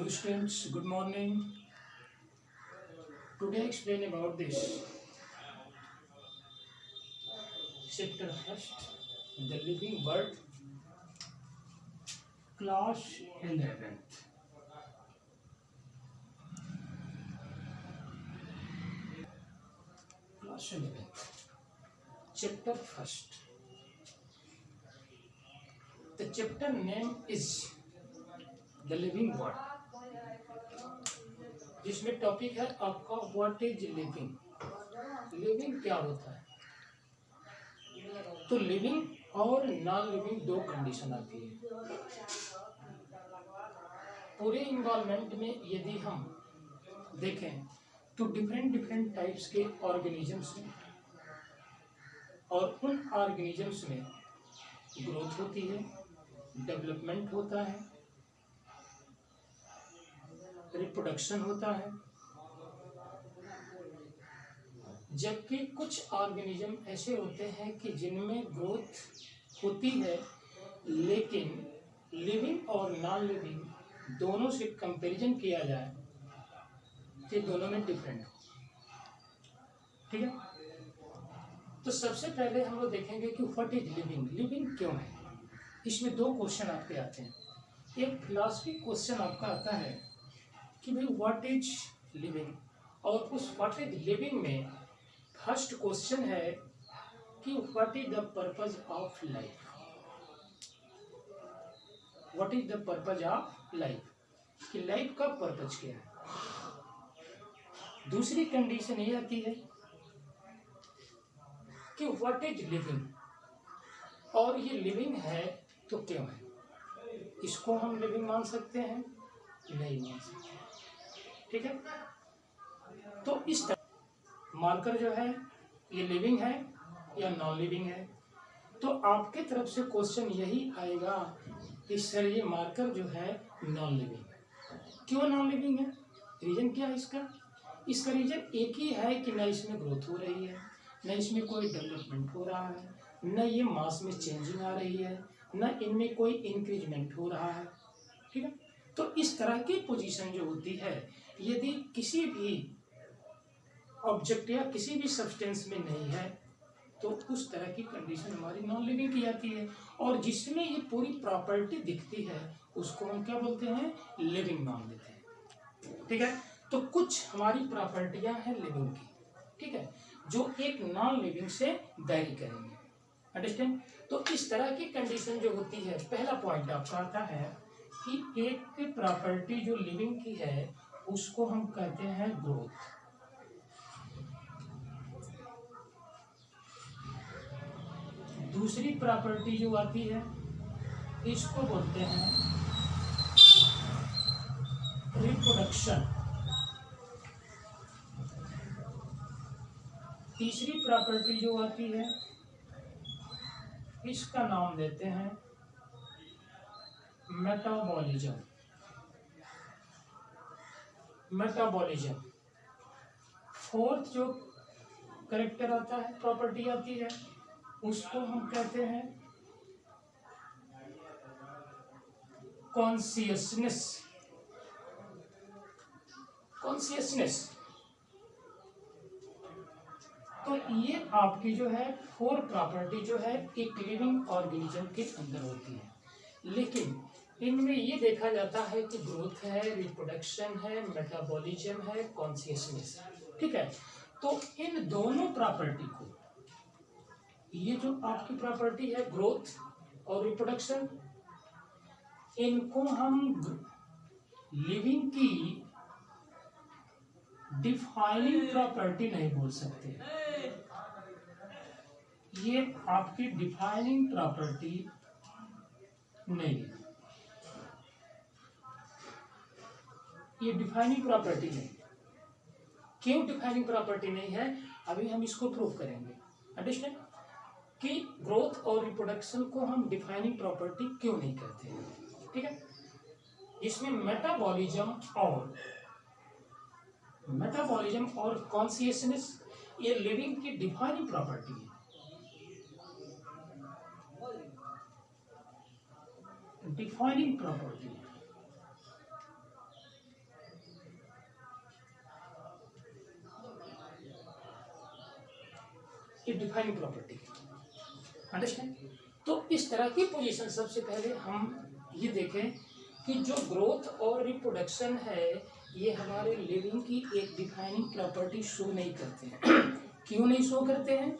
Hello students, good morning. Today I explain about this chapter first, the living world, class 11th. Class 11th, chapter first. The chapter name is the living world. जिसमें topic है आपका what is living. Living क्या होता है? तो living और non living दो condition आती है. पूरे इन्वायरमेंट में यदि हम देखें तो डिफरेंट टाइप्स के ऑर्गेनिजम्स हैं और उन ऑर्गेनिजम्स में ग्रोथ होती है, डेवलपमेंट होता है, रिप्रोडक्शन होता है. जबकि कुछ ऑर्गेनिज्म ऐसे होते हैं कि जिनमें ग्रोथ होती है लेकिन लिविंग और नॉन लिविंग दोनों से कंपैरिजन किया जाए तो दोनों में डिफरेंट हो. ठीक है, तो सबसे पहले हम लोग देखेंगे कि व्हाट इज लिविंग. लिविंग क्यों है? इसमें दो क्वेश्चन आपके आते हैं. एक फिलॉसफी क्वेश्चन आपका आता है कि भाई व्हाट इज लिविंग, और उस व्हाट इज लिविंग में फर्स्ट क्वेश्चन है कि what is the purpose of life. What is the purpose of life, कि लाइफ का पर्पज क्या है. दूसरी कंडीशन ये आती है कि व्हाट इज लिविंग, और ये लिविंग है तो क्यों है. इसको हम लिविंग मान सकते हैं, नहीं मान सकते. ठीक है, तो इस तरह मार्कर जो है ये लिविंग है या नॉन लिविंग है. तो आपके तरफ से क्वेश्चन यही आएगा कि सर ये मार्कर जो है नॉन लिविंग है. क्यों नॉन लिविंग है? रीजन क्या है इसका? इसका रीजन एक ही है कि न इसमें ग्रोथ हो रही है, न इसमें कोई डेवलपमेंट हो रहा है, न ये मास में चेंजिंग आ रही है, न इनमें कोई इंक्रीजमेंट हो रहा है. ठीक है, तो इस तरह की पोजीशन जो होती है, यदि किसी भी ऑब्जेक्ट या किसी भी सब्सटेंस में नहीं है तो उस तरह की कंडीशन हमारी नॉन लिविंग की जाती है. और जिसमें ये पूरी प्रॉपर्टी दिखती है उसको हम क्या बोलते हैं? लिविंग मान लेते हैं. ठीक है, तो कुछ हमारी प्रॉपर्टियां हैं लिविंग की, ठीक है, जो एक नॉन लिविंग से वेरी करेंगे. अंडरस्टैंड? तो इस तरह की कंडीशन जो होती है, पहला पॉइंट आपका आता है कि एक प्रॉपर्टी जो लिविंग की है उसको हम कहते हैं ग्रोथ. दूसरी प्रॉपर्टी जो आती है इसको बोलते हैं रिप्रोडक्शन. तीसरी प्रॉपर्टी जो आती है इसका नाम देते हैं मेटाबॉलिज्म. मेटाबॉलिज्म. फोर्थ जो कैरेक्टर आता है, प्रॉपर्टी आती है, उसको हम कहते हैं कॉन्शियसनेस. कॉन्शियसनेस. तो ये आपकी जो है फोर प्रॉपर्टी जो है एक लिविंग ऑर्गेनिज्म के अंदर होती है. लेकिन इनमें ये देखा जाता है कि ग्रोथ है, रिप्रोडक्शन है, मेटाबॉलिज्म है, कॉन्शियसनेस. ठीक है, तो इन दोनों प्रॉपर्टी को, ये जो आपकी प्रॉपर्टी है ग्रोथ और रिप्रोडक्शन, इनको हम लिविंग की डिफाइनिंग प्रॉपर्टी नहीं बोल सकते. ये आपकी डिफाइनिंग प्रॉपर्टी नहीं है. ये डिफाइनिंग प्रॉपर्टी नहीं. क्यों डिफाइनिंग प्रॉपर्टी नहीं है? अभी हम इसको प्रूव करेंगे. अंडरस्टैंड? कि ग्रोथ और रिप्रोडक्शन को हम डिफाइनिंग प्रॉपर्टी क्यों नहीं कहते हैं. ठीक है, इसमें मेटाबॉलिज्म और कॉन्शियसनेस ये लिविंग की डिफाइनिंग प्रॉपर्टी है. डिफाइनिंग प्रॉपर्टी ये डिफाइनिंग प्रॉपर्टी है, अंडरस्टैंड। तो इस तरह की पोजीशन सबसे पहले हम ये देखें कि जो ग्रोथ और रिप्रोडक्शन है ये हमारे लिविंग की एक डिफाइनिंग प्रॉपर्टी शो नहीं करते हैं। क्यों नहीं शो करते हैं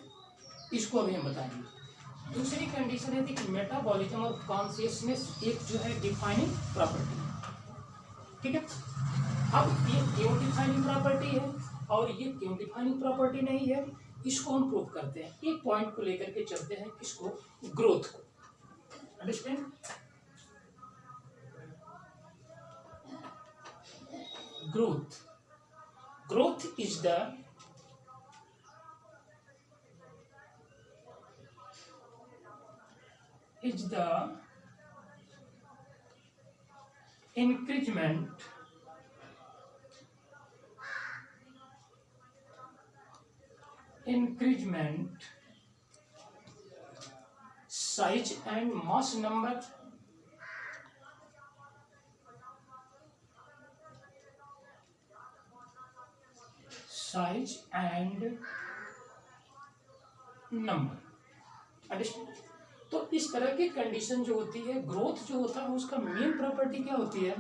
इसको अभी हम बताएंगे। दूसरी कंडीशन है कि मेटाबॉलिज्म और कॉन्शियसनेस एक जो है डिफाइनिंग प्रॉपर्टी है, ठीक है। अब ये क्यों डिफाइनिंग प्रॉपर्टी है और ये क्यों डिफाइनिंग प्रॉपर्टी नहीं है इसको हम प्रूव करते हैं। एक पॉइंट को लेकर के चलते हैं, किसको, ग्रोथ को, understand. Growth is the increment size and mass number understand. तो इस तरह की कंडीशन जो होती है, ग्रोथ जो होता है उसका मेन प्रॉपर्टी क्या होती है,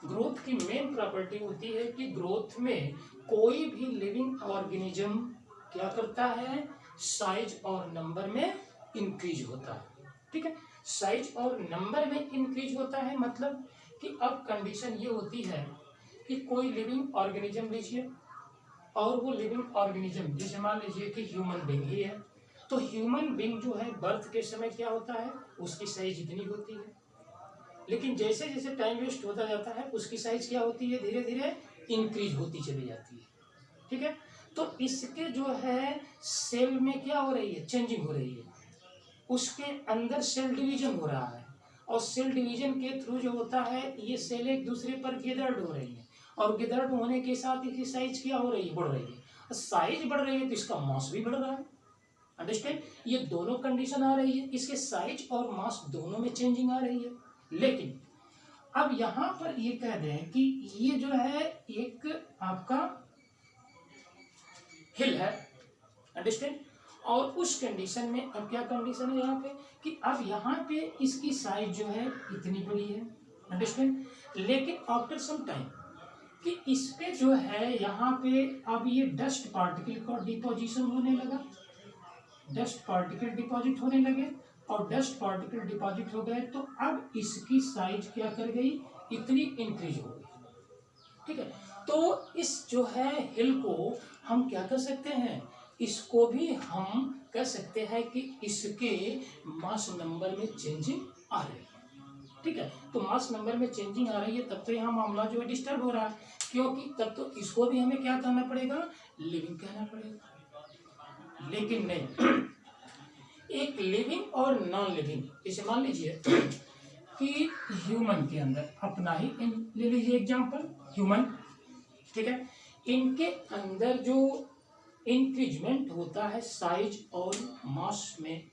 ग्रोथ की मेन प्रॉपर्टी होती है कि ग्रोथ में कोई भी लिविंग ऑर्गेनिज्म क्या करता है, साइज और नंबर में इंक्रीज होता है, ठीक है। साइज और नंबर में इंक्रीज होता है मतलब कि अब कंडीशन ये होती है कि कोई लिविंग ऑर्गेनिज्म लीजिए और वो लिविंग ऑर्गेनिज्म जैसे मान लीजिए कि ह्यूमन बीइंग ही है, तो ह्यूमन बीइंग जो है बर्थ के समय क्या होता है, उसकी साइज इतनी होती है, लेकिन जैसे जैसे टाइम वेस्ट होता जाता है उसकी साइज क्या होती है, धीरे धीरे इंक्रीज होती चली जाती है, ठीक है। तो इसके जो है सेल में क्या हो रही है, चेंजिंग हो रही है, उसके अंदर सेल डिवीजन हो रहा है और सेल डिवीजन के थ्रू जो होता है ये सेल एक दूसरे पर गैदर्ड हो रही है और गैदर्ड होने के साथ इसकी साइज क्या हो रही है, बढ़ रही है। साइज बढ़ रही है तो इसका मास भी बढ़ रहा है, अंडरस्टैंड। ये दोनों कंडीशन आ रही है, इसके साइज और मास दोनों में चेंजिंग आ रही है। लेकिन अब यहां पर ये कह दें कि ये जो है एक आपका हिल है, अंडरस्टैंड। और उस कंडीशन में अब क्या कंडीशन है यहाँ पे कि अब यहाँ पे इसकी साइज जो है इतनी बड़ी है, अंडरस्टैंड। लेकिन आफ्टर सम टाइम कि इस पे जो है यहाँ पे अब ये डस्ट पार्टिकल का डिपोजिशन होने लगा, डस्ट पार्टिकल डिपॉजिट होने लगे और डस्ट पार्टिकल डिपॉजिट हो गए तो अब इसकी साइज क्या कर गई, इतनी इंक्रीज हो गई, ठीक है। तो इस जो है हिल को हम क्या कर सकते हैं, इसको भी हम कह सकते हैं कि इसके मास नंबर में चेंजिंग आ रही है, ठीक है। तो मास नंबर में चेंजिंग आ रही है तब तो यहाँ मामला जो है डिस्टर्ब हो रहा है, क्योंकि तब तो इसको भी हमें क्या कहना पड़ेगा, लिविंग कहना पड़ेगा। लेकिन नहीं, एक लिविंग और नॉन लिविंग, जैसे मान लीजिए कि ह्यूमन के अंदर अपना ही ले लीजिए एग्जांपल, ह्यूमन, ठीक है। इनके अंदर जो इंक्रीजमेंट होता है साइज और मास में,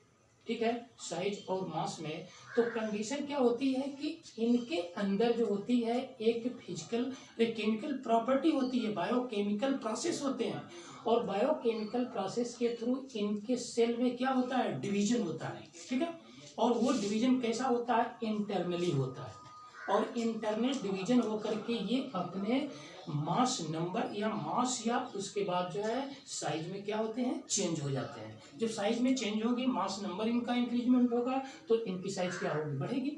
ठीक है, साइज और मास में, तो कंडीशन क्या होती है कि इनके अंदर जो होती है एक फिजिकल केमिकल प्रॉपर्टी होती है, बायोकेमिकल प्रोसेस होते हैं और बायोकेमिकल प्रोसेस के थ्रू इनके सेल में क्या होता है, डिवीजन होता है, ठीक है। और वो डिवीजन कैसा होता है, इंटरनली होता है और इंटरनल डिवीजन होकर के ये अपने मास नंबर या मास या उसके बाद जो है साइज में क्या होते हैं, चेंज हो जाते हैं। जब साइज में चेंज होगी, मास नंबर इनका इंक्रीजमेंट होगा तो इनकी साइज क्या होगी, बढ़ेगी,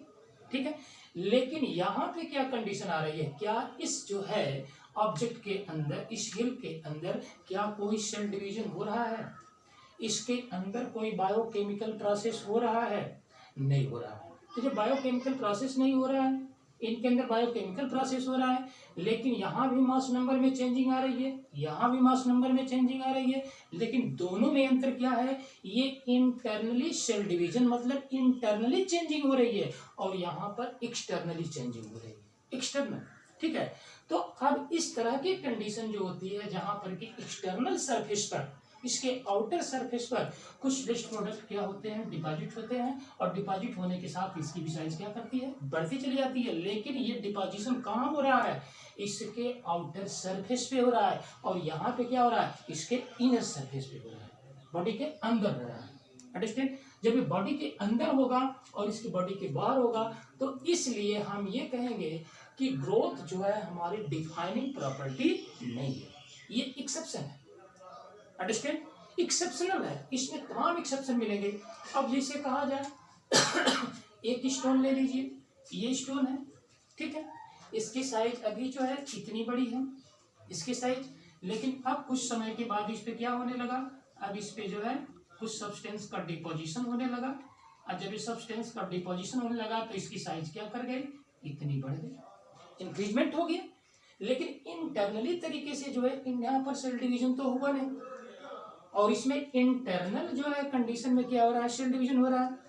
ठीक है। लेकिन यहाँ पे क्या कंडीशन आ रही है, क्या इस जो है ऑब्जेक्ट के अंदर, इस हिल के अंदर क्या कोई सेल डिवीजन हो रहा है, इसके अंदर कोई बायोकेमिकल प्रोसेस हो रहा है, नहीं हो रहा है। तो जब बायोकेमिकल प्रोसेस नहीं हो रहा है, इनके अंदर बायोकेमिकल प्रोसेस हो रहा है, लेकिन यहाँ भी मास नंबर में चेंजिंग आ रही है, यहाँ भी मास नंबर में चेंजिंग आ रही है, लेकिन दोनों में अंतर क्या है, ये इंटरनली सेल डिवीजन मतलब इंटरनली चेंजिंग हो रही है और यहाँ पर एक्सटर्नली चेंजिंग हो रही है, एक्सटर्नल, ठीक है। तो अब इस तरह की कंडीशन जो होती है जहाँ पर कि एक्सटर्नल सरफेस पर, इसके आउटर सरफेस पर कुछ वेस्ट प्रोडक्ट क्या होते हैं, डिपॉजिट होते हैं और डिपॉजिट होने के साथ इसकी भी साइज क्या करती है, बढ़ती चली जाती है। लेकिन ये डिपॉजिशन कहाँ हो रहा है, इसके आउटर सरफेस पे हो रहा है और यहाँ पे क्या हो रहा है, इसके इनर सरफेस पे हो रहा है, बॉडी के अंदर हो रहा है, अंडरस्टैंड। जब ये बॉडी के अंदर होगा और इसकी बॉडी के बाहर होगा तो इसलिए हम ये कहेंगे कि ग्रोथ जो है हमारी डिफाइनिंग प्रॉपर्टी नहीं है, ये एक्सेप्शन है, अंडरस्टैंड, एक्सेप्शनल है, इसमें तमाम एक्सेप्शन मिलेंगे। अब जैसे कहा जाए एक स्टोन ले लीजिए, ये स्टोन है, ठीक है, इसकी साइज अभी जो है इतनी बड़ी है इसकी साइज, लेकिन अब कुछ समय के बाद इस पे क्या होने लगा, अब इस पे जो है कुछ सब्सटेंस का डिपोजिशन होने लगा, और जब इस सब्सटेंस का डिपोजिशन होने लगा तो इसकी साइज क्या कर गई, इतनी बढ़ गई, इंक्रीजमेंट हो गया। लेकिन इंटरनली तरीके से जो है यहाँ पर सेल डिवीजन तो हुआ नहीं, और इसमें इंटरनल जो है कंडीशन में क्या हो रहा है, सेल डिवीजन हो रहा है।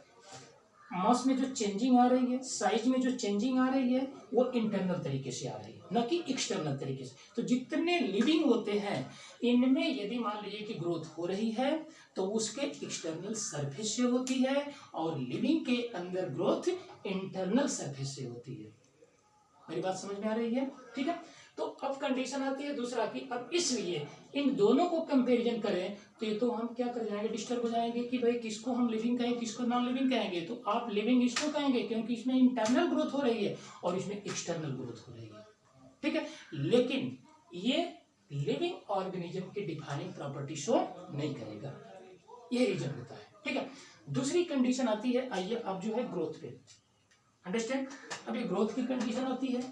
मास में जो चेंजिंग आ रही है, साइज में जो चेंजिंग आ रही है, वो इंटरनल तरीके से आ रही है, न कि एक्सटर्नल तरीके से। तो जितने लिविंग होते हैं इनमें यदि मान लीजिए कि ग्रोथ हो रही है तो उसके एक्सटर्नल सरफेस से होती है, और लिविंग के अंदर ग्रोथ इंटरनल सरफेस से होती है। मेरी बात समझ में आ रही है, ठीक है। तो अब कंडीशन आती है दूसरा की, अब इसलिए इन दोनों को कंपैरिजन करें तो ये तो हम क्या कर जाएंगे, डिस्टर्ब हो जाएंगे कि भाई किसको हम लिविंग कहें किसको नॉन लिविंग कहेंगे। तो आप लिविंग इसको कहेंगे क्योंकि इसमें इंटरनल ग्रोथ हो रही है और इसमें एक्सटर्नल ग्रोथ हो रही है, ठीक है। लेकिन ये लिविंग ऑर्गेनिज्म की डिफाइनिंग प्रॉपर्टी शो नहीं करेगा, ये रीजन होता है, ठीक है। दूसरी कंडीशन आती है, आइए अब जो है ग्रोथ पे, अंडरस्टैंड। अब ये ग्रोथ की कंडीशन आती है,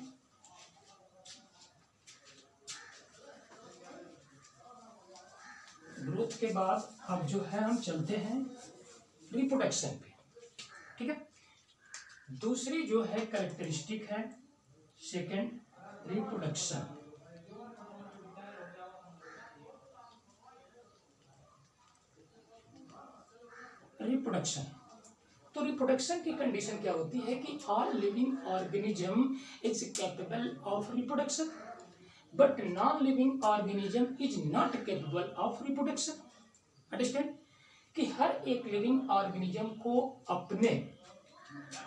ग्रोथ के बाद अब जो है हम चलते हैं रिप्रोडक्शन पे, ठीक है। दूसरी जो है कैरेक्टरिस्टिक है सेकंड, रिप्रोडक्शन। रिप्रोडक्शन, तो रिप्रोडक्शन की कंडीशन क्या होती है कि all living organism is capable of reproduction but non living organism is not capable of reproduction, understand. कि हर एक लिविंग ऑर्गेनिज्म को अपने,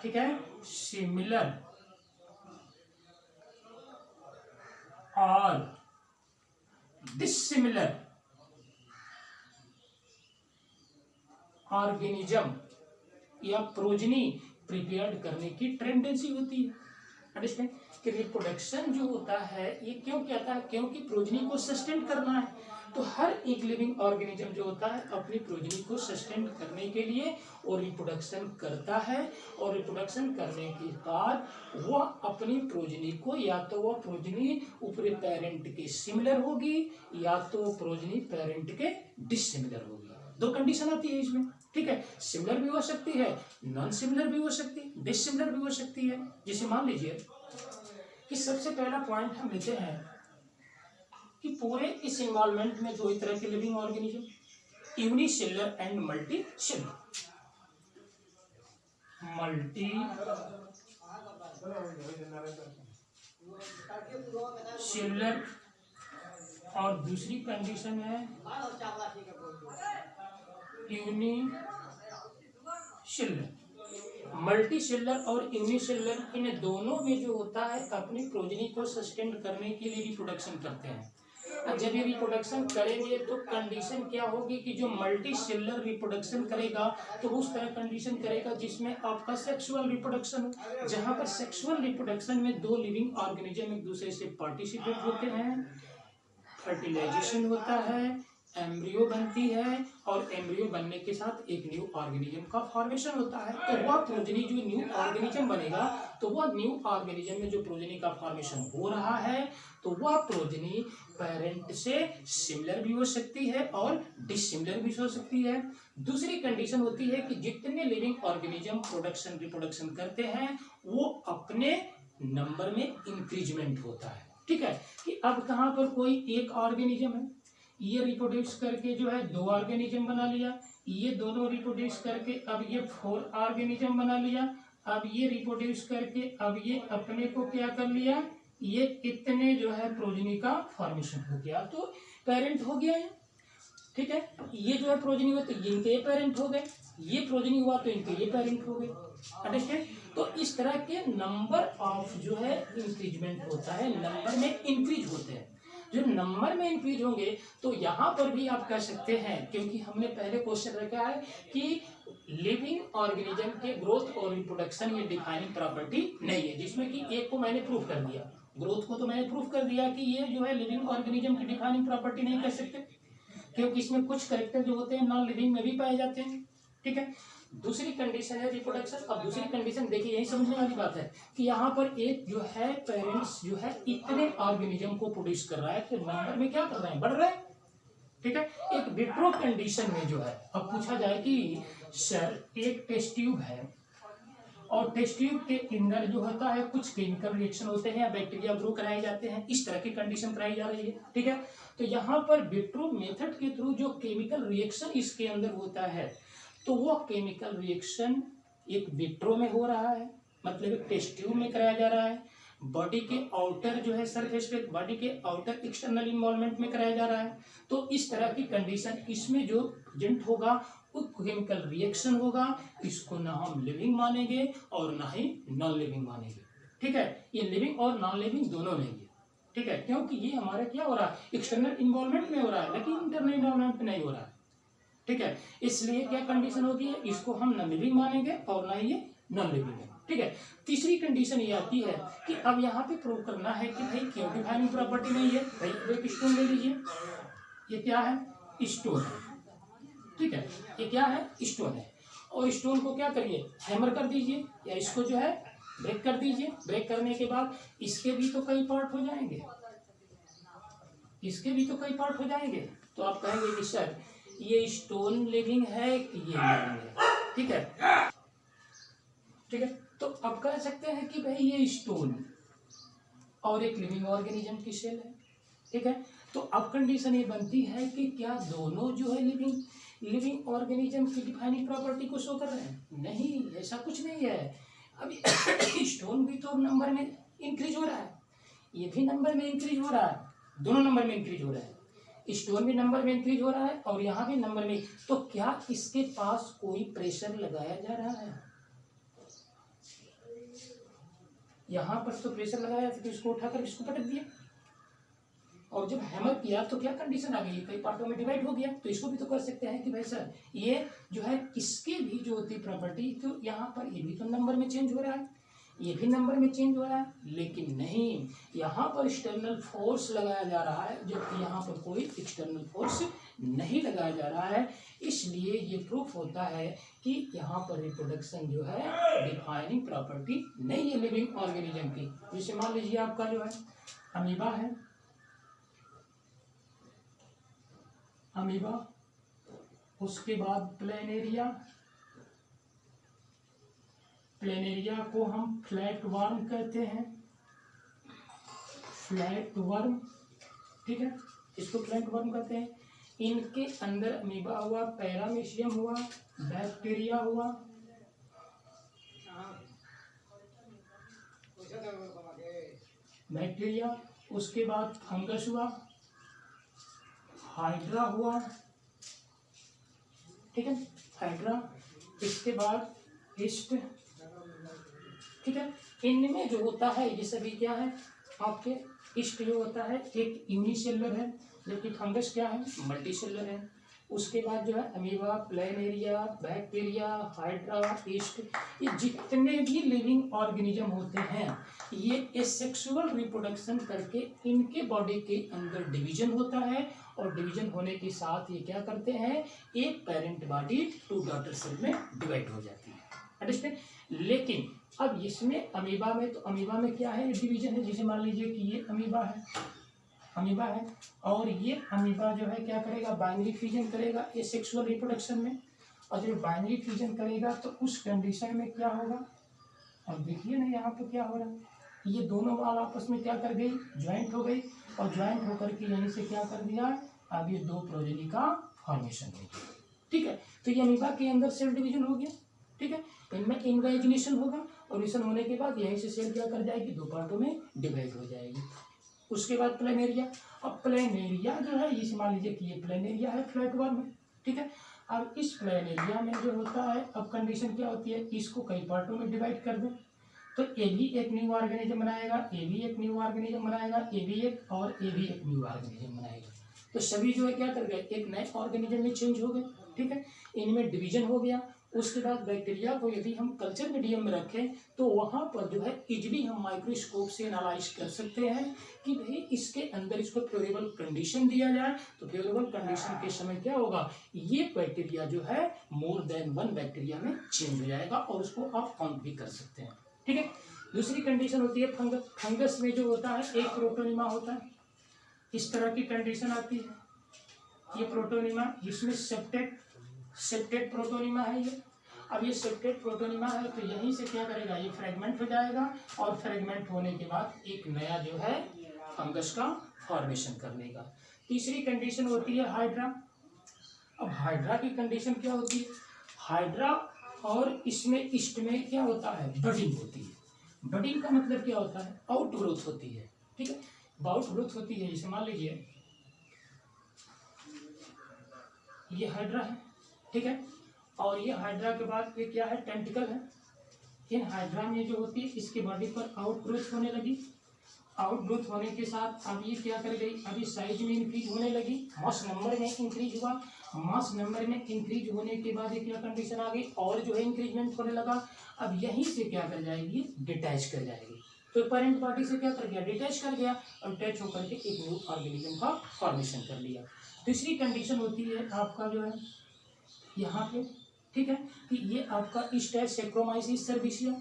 ठीक है, सिमिलर और डिसिमिलर ऑर्गेनिज्म या प्रोजनी प्रिपेयर्ड करने की टेंडेंसी होती है, अंडरस्टैंड। कि रिप्रोडक्शन जो होता है ये क्यों कहता है, क्योंकि प्रोजनी को सस्टेन करना है। तो हर एक लिविंग ऑर्गेनिज्म जो होता है अपनी प्रोजनी को सस्टेन करने के लिए और रिप्रोडक्शन करता है, और रिप्रोडक्शन करने के बाद वह अपनी प्रोजनी को, या तो वह प्रोजनी ऊपरी पेरेंट के सिमिलर होगी या तो प्रोजनी पेरेंट के डिसिमिलर होगी। दो कंडीशन आती है इसमें, ठीक है। सिमिलर भी हो सकती है, नॉन सिमिलर भी हो सकती है, डिसिमिलर भी हो सकती है। जैसे मान लीजिए कि सबसे पहला पॉइंट हम लेते हैं कि पूरे इस इन्वॉल्वमेंट में दो तरह के living organism, unicellular and multi cellular. Multi cellular और दूसरी कंडीशन है यूनिसेलुलर। मल्टी सेलुलर और यूनिसेलुलर, इन दोनों में जो होता है अपनी प्रोजनी को सस्टेन करने के लिए रिप्रोडक्शन करते हैं। अब जब ये रिप्रोडक्शन करेंगे तो कंडीशन क्या होगी कि जो मल्टी सेलुलर रिप्रोडक्शन करेगा तो उस तरह कंडीशन करेगा जिसमें आपका सेक्सुअल रिप्रोडक्शन हो, जहां पर सेक्सुअल रिप्रोडक्शन में दो लिविंग ऑर्गेनिज्म एक दूसरे से पार्टिसिपेट होते हैं, फर्टिलाइजेशन होता है, एम्ब्रियो बनती है, और एम्ब्रियो बनने के साथ एक न्यू ऑर्गेनिज्म का फॉर्मेशन होता है। तो वह प्रोजनी जो न्यू ऑर्गेनिज्म बनेगा, तो वह न्यू ऑर्गेनिज्म में जो प्रोजनी का फॉर्मेशन हो रहा है तो वह प्रोजनी पेरेंट से सिमिलर भी हो सकती है और डिसिमिलर भी हो सकती है। दूसरी कंडीशन होती है कि जितने लिविंग ऑर्गेनिज्म प्रोडक्शन रिप्रोडक्शन करते हैं वो अपने नंबर में इंक्रीजमेंट होता है, ठीक है। कि अब कहाँ पर कोई एक ऑर्गेनिज्म है, ये रिप्रोड्यूस करके जो है दो ऑर्गेनिज्म बना लिया, ये दोनों रिप्रोड्यूस करके अब ये 4 ऑर्गेनिज्म बना लिया, अब ये रिप्रोड्यूस करके अब ये अपने को क्या कर लिया, ये इतने जो है प्रोजनी का फॉर्मेशन हो गया, तो पेरेंट हो गया है, ठीक है। ये जो है प्रोजनी हुआ तो इनके ये पेरेंट हो गए, ये प्रोजनी हुआ तो इनके ये पेरेंट हो गए, अंडरस्टैंड। तो इस तरह के नंबर ऑफ जो है इंक्रीजमेंट होता है, नंबर में इंक्रीज होते हैं। जो नंबर में इंक्रीज होंगे तो यहाँ पर भी आप कह सकते हैं, क्योंकि हमने पहले क्वेश्चन रखा है कि लिविंग ऑर्गेनिज्म के ग्रोथ और रिप्रोडक्शन ये डिफाइनिंग प्रॉपर्टी नहीं है, जिसमें कि एक को मैंने प्रूफ कर दिया, ग्रोथ को तो मैंने प्रूफ कर दिया कि ये जो है लिविंग ऑर्गेनिज्म की डिफाइनिंग प्रॉपर्टी नहीं कर सकते, क्योंकि इसमें कुछ कैरेक्टर जो होते हैं नॉन लिविंग में भी पाए जाते हैं। ठीक है, दूसरी कंडीशन है रिप्रोडक्शन। अब दूसरी कंडीशन देखिए, यही समझने वाली बात है कि यहाँ पर एक जो है पेरेंट्स जो है इतने ऑर्गेनिज्म को प्रोड्यूस कर रहा है तो नंबर में क्या कर रहे हैं, बढ़ रहे हैं। ठीक है, एक विट्रो कंडीशन में जो है, अब पूछा जाए कि सर एक टेस्ट ट्यूब है और टेस्ट ट्यूब के अंदर जो होता है कुछ केमिकल रिएक्शन होते हैं या बैक्टीरिया ग्रो कराए जाते हैं, इस तरह की कंडीशन कराई जा रही है। ठीक है, तो यहाँ पर विट्रो मेथड के थ्रू जो केमिकल रिएक्शन इसके अंदर होता है तो वो केमिकल रिएक्शन एक विट्रो में हो रहा है, मतलब एक टेस्ट ट्यूब में कराया जा रहा है, बॉडी के आउटर जो है सरफेस पे, बॉडी के आउटर एक्सटर्नल इन्वॉल्वमेंट में कराया जा रहा है। तो इस तरह की कंडीशन इसमें जो प्रेजेंट होगा वो केमिकल रिएक्शन होगा, इसको ना हम लिविंग मानेंगे और ना ही नॉन लिविंग मानेंगे। ठीक है, ये लिविंग और नॉन लिविंग दोनों नहीं है। ठीक है, क्योंकि ये हमारा क्या हो रहा है, एक्सटर्नल इन्वॉल्वमेंट में हो रहा है, लेकिन इंटरनल इन्वॉल्वमेंट में नहीं हो रहा है। ठीक है, इसलिए क्या कंडीशन होती है, इसको हम नॉन लिविंग मानेंगे और ना ही ये नॉन लिविंग है। ठीक है, तीसरी कंडीशन ये आती है कि अब यहाँ पे प्रूव करना है कि भाई क्यों डिफाइनिंग प्रॉपर्टी नहीं है। भाई एक स्टोन ले लीजिए, ये क्या है, स्टोन है। ठीक है, ये क्या है, स्टोन है, और स्टोन को क्या करिए, हैमर कर दीजिए या इसको जो है ब्रेक कर दीजिए। ब्रेक करने के बाद इसके भी तो कई पार्ट हो जाएंगे, इसके भी तो कई पार्ट हो जाएंगे। तो आप कहेंगे कि सर ये स्टोन लिविंग है कि ये लिविंग है। ठीक है, ठीक है, तो अब कह सकते हैं कि भाई ये स्टोन और एक लिविंग ऑर्गेनिज्म की सेल है। ठीक है, तो अब कंडीशन ये बनती है कि क्या दोनों जो है लिविंग ऑर्गेनिज्म की डिफाइनिंग प्रॉपर्टी को शो कर रहे हैं? नहीं, ऐसा कुछ नहीं है। अभी स्टोन भी तो नंबर में इंक्रीज हो रहा है, ये भी नंबर में इंक्रीज हो रहा है, दोनों नंबर में इंक्रीज हो रहा है, स्टोन भी नंबर में इंक्रीज हो रहा है और यहाँ भी नंबर में। तो क्या इसके पास कोई प्रेशर लगाया जा रहा है? यहाँ पर तो प्रेशर लगाया तो इसको उठाकर इसको पटक दिया, और जब हैमर किया तो क्या कंडीशन आ गई, कई पार्टों में डिवाइड हो गया। तो इसको भी तो कर सकते हैं कि भाई सर ये जो है इसके भी जो होती प्रॉपर्टी, तो यहाँ पर ये भी तो नंबर में चेंज हो रहा है, ये भी नंबर में चेंज हो रहा है, लेकिन नहीं, यहाँ पर एक्सटर्नल फोर्स लगाया जा रहा है जबकि यहाँ पर कोई एक्सटर्नल फोर्स नहीं लगाया जा रहा है। इसलिए ये प्रूफ होता है कि यहाँ पर रिप्रोडक्शन जो है डिफाइनिंग प्रॉपर्टी नहीं है लिविंग ऑर्गेनिज्म की। जैसे मान लीजिए आपका जो है अमीबा है, अमीबा, उसके बाद प्लेनेरिया, प्लेनेरिया को हम फ्लैट वर्म कहते हैं, फ्लैट वर्म। ठीक है, इसको फ्लैट वर्म कहते हैं। इनके अंदर अमीबा हुआ, पैरामीशियम हुआ, बैक्टीरिया हुआ, बैक्टीरिया, उसके बाद फंगस हुआ, हाइड्रा हुआ। ठीक है, हाइड्रा, इसके बाद ईस्ट। ठीक है, इनमें जो होता है ये सभी क्या है आपके, ईस्ट जो होता है एक यूनिसेलुलर है, जबकि फंगस क्या है, मल्टीसेलुलर है। उसके बाद जो है amoeba, planaria, bacteria, hydra, east, ये जितने भी लिविंग ऑर्गेनिज्म होते हैं ये एसेक्सुअल रिप्रोडक्शन करके इनके बॉडी के अंदर डिवीजन होता है, और डिवीजन होने के साथ ये क्या करते हैं, एक पेरेंट बॉडी 2 डॉटर सेल में डिवाइड हो जाती है। अंडरस्टैंड? लेकिन अब इसमें अमीबा में, तो अमीबा में क्या है, डिवीजन है। जैसे मान लीजिए कि ये अमीबा है, अमीबा है, और ये अमीबा जो है क्या करेगा, बाइनरी फ्यूजन करेगा एसेक्सुअल रिप्रोडक्शन में। और जब बाइनरी फ्यूजन करेगा तो उस कंडीशन में क्या होगा, और देखिए ना यहाँ पे क्या हो रहा है, ये दोनों वाल आपस में क्या कर गई, ज्वाइंट हो गई, और ज्वाइंट होकर के यहीं से क्या कर दिया, अब ये 2 प्रोजेनी का फॉर्मेशन हो गया। ठीक है, तो ये अमीबा के अंदर सेल डिवीजन हो गया। ठीक है, इनमें इनवाइजिनेशन होगा, और इसन होने के बाद यहीं से सेल क्या कर जाएगी, 2 पार्टों में डिवाइड हो जाएगी। उसके बाद प्लेनेरिया। अब प्लेनेरिया जो है, ये मान लीजिए कि ये प्लेनेरिया है, फ्लैट वर्म है। ठीक है, अब इस प्लेनेरिया में जो होता है, अब कंडीशन क्या होती है, इसको कई पार्टों में डिवाइड कर दें, तो ए भी एक न्यू ऑर्गेनिज्म बनाएगा, ए भी एक न्यू ऑर्गेनिज्म बनाएगा, ए भी एक और ए भी एक न्यू ऑर्गेनिज्म बनाएगा। तो सभी जो है क्या कर गए, एक नए ऑर्गेनिज्म में चेंज हो गए। ठीक है, इनमें डिवीजन हो गया। उसके बाद बैक्टीरिया को यदि हम कल्चर मीडियम में रखें तो वहाँ पर जो है इजीली हम माइक्रोस्कोप से एनालाइज कर सकते हैं कि भाई इसके अंदर इसको फेवरेबल कंडीशन दिया जाए तो फेवरेबल कंडीशन के समय क्या होगा, ये बैक्टीरिया जो है मोर देन वन बैक्टीरिया में चेंज हो जाएगा और उसको आप काउंट भी कर सकते हैं। ठीक है, दूसरी कंडीशन होती है फंगस। फंगस में जो होता है एक प्रोटोनिमा होता है, इस तरह की कंडीशन आती है। ये प्रोटोनिमा, इसमें सेप्टेट प्रोटोनिमा है ये। अब ये सेप्टेट प्रोटोनिमा है तो यहीं से क्या करेगा, ये फ्रेगमेंट हो जाएगा और फ्रेगमेंट होने के बाद एक नया जो है फंगस का फॉर्मेशन कर लेगा। तीसरी कंडीशन होती है हाइड्रा। अब हाइड्रा की कंडीशन क्या होती है, हाइड्रा और इसमें ईस्ट में क्या होता है, बडिंग होती है। बडिंग का मतलब क्या होता है, आउट ग्रोथ होती है। ठीक है, आउट ग्रोथ होती है। जैसे मान लीजिए ये हाइड्रा है, ठीक है, और ये हाइड्रा के बाद ये क्या है, टेंटिकल है। इन हाइड्रा में जो होती है इसकी बॉडी पर आउट ग्रोथ होने लगी। आउट ग्रोथ होने के साथ अब ये क्या कर गई, अभी साइज में इंक्रीज होने लगी, मास नंबर में इंक्रीज हुआ। मास नंबर में इंक्रीज होने के बाद ये क्या कंडीशन आ गई, और जो है इंक्रीजमेंट होने लगा। अब यहीं से क्या कर जाएगी, डिटैच कर जाएगी। तो पेरेंट बॉडी से क्या कर गया, डिटैच कर गया और डिटैच होकर के एक न्यू ऑर्गेनिज्म का फॉर्मेशन कर लिया। तीसरी कंडीशन होती है आपका जो है यहाँ पे, ठीक है, कि ये आपका ईस्ट है सेक्रोमाइसिस सर्विसिया।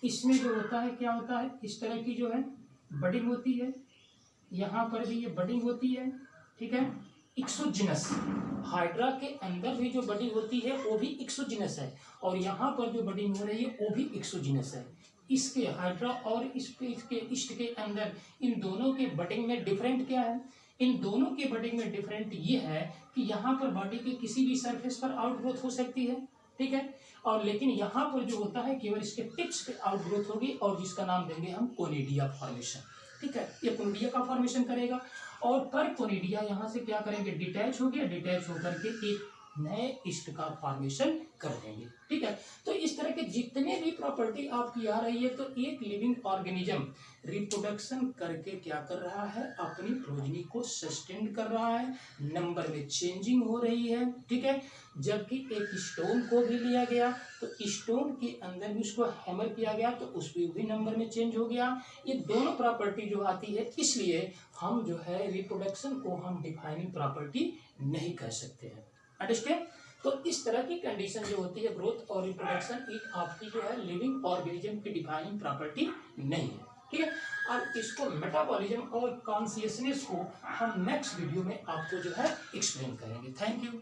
इसमें जो होता है क्या होता है, इस तरह की जो है बडिंग होती है, यहाँ पर भी ये बडिंग होती है। ठीक है, एक्सोजिनस, हाइड्रा के अंदर भी जो बडिंग होती है वो भी एक्सोजिनस है और यहाँ पर जो बडिंग हो रही है वो भी एक्सोजिनस है। इसके हाइड्रा और इसके ईस्ट के अंदर इन दोनों के बडिंग में डिफरेंट क्या है, इन दोनों के बडिंग में डिफरेंट ये है कि यहाँ पर बॉडी के किसी भी सरफेस पर आउटग्रोथ हो सकती है। ठीक है, और लेकिन यहाँ पर जो होता है केवल इसके टिप्स पे आउटग्रोथ होगी और जिसका नाम देंगे हम कोनिडिया फॉर्मेशन। ठीक है, ये कोनिडिया का फॉर्मेशन करेगा और पर कोनिडिया यहाँ से क्या करेंगे, डिटैच हो गया, डिटैच होकर के एक नए ईस्ट का फॉर्मेशन कर देंगे। ठीक है, तो इस तरह के जितने भी प्रॉपर्टी आपकी आ रही है तो एक लिविंग ऑर्गेनिज्म रिप्रोडक्शन करके क्या कर रहा है, अपनी प्रोजनी को सस्टेन कर रहा है, नंबर में चेंजिंग हो रही है। ठीक है, जबकि एक स्टोन को भी लिया गया तो स्टोन के अंदर भी उसको हैमर किया गया तो उस पर भी नंबर में चेंज हो गया। ये दोनों प्रॉपर्टी जो आती है, इसलिए हम जो है रिप्रोडक्शन को हम डिफाइनिंग प्रॉपर्टी नहीं कह सकते हैं। अंडरस्टैंड? तो इस तरह की कंडीशन जो होती है ग्रोथ और रिप्रोडक्शन, एक आपकी जो है लिविंग ऑर्गेनिज्म की डिफाइनिंग प्रॉपर्टी नहीं है। ठीक है, अब इसको मेटाबॉलिज्म और कॉन्शियसनेस को हम नेक्स्ट वीडियो में आपको जो है एक्सप्लेन करेंगे। Thank you.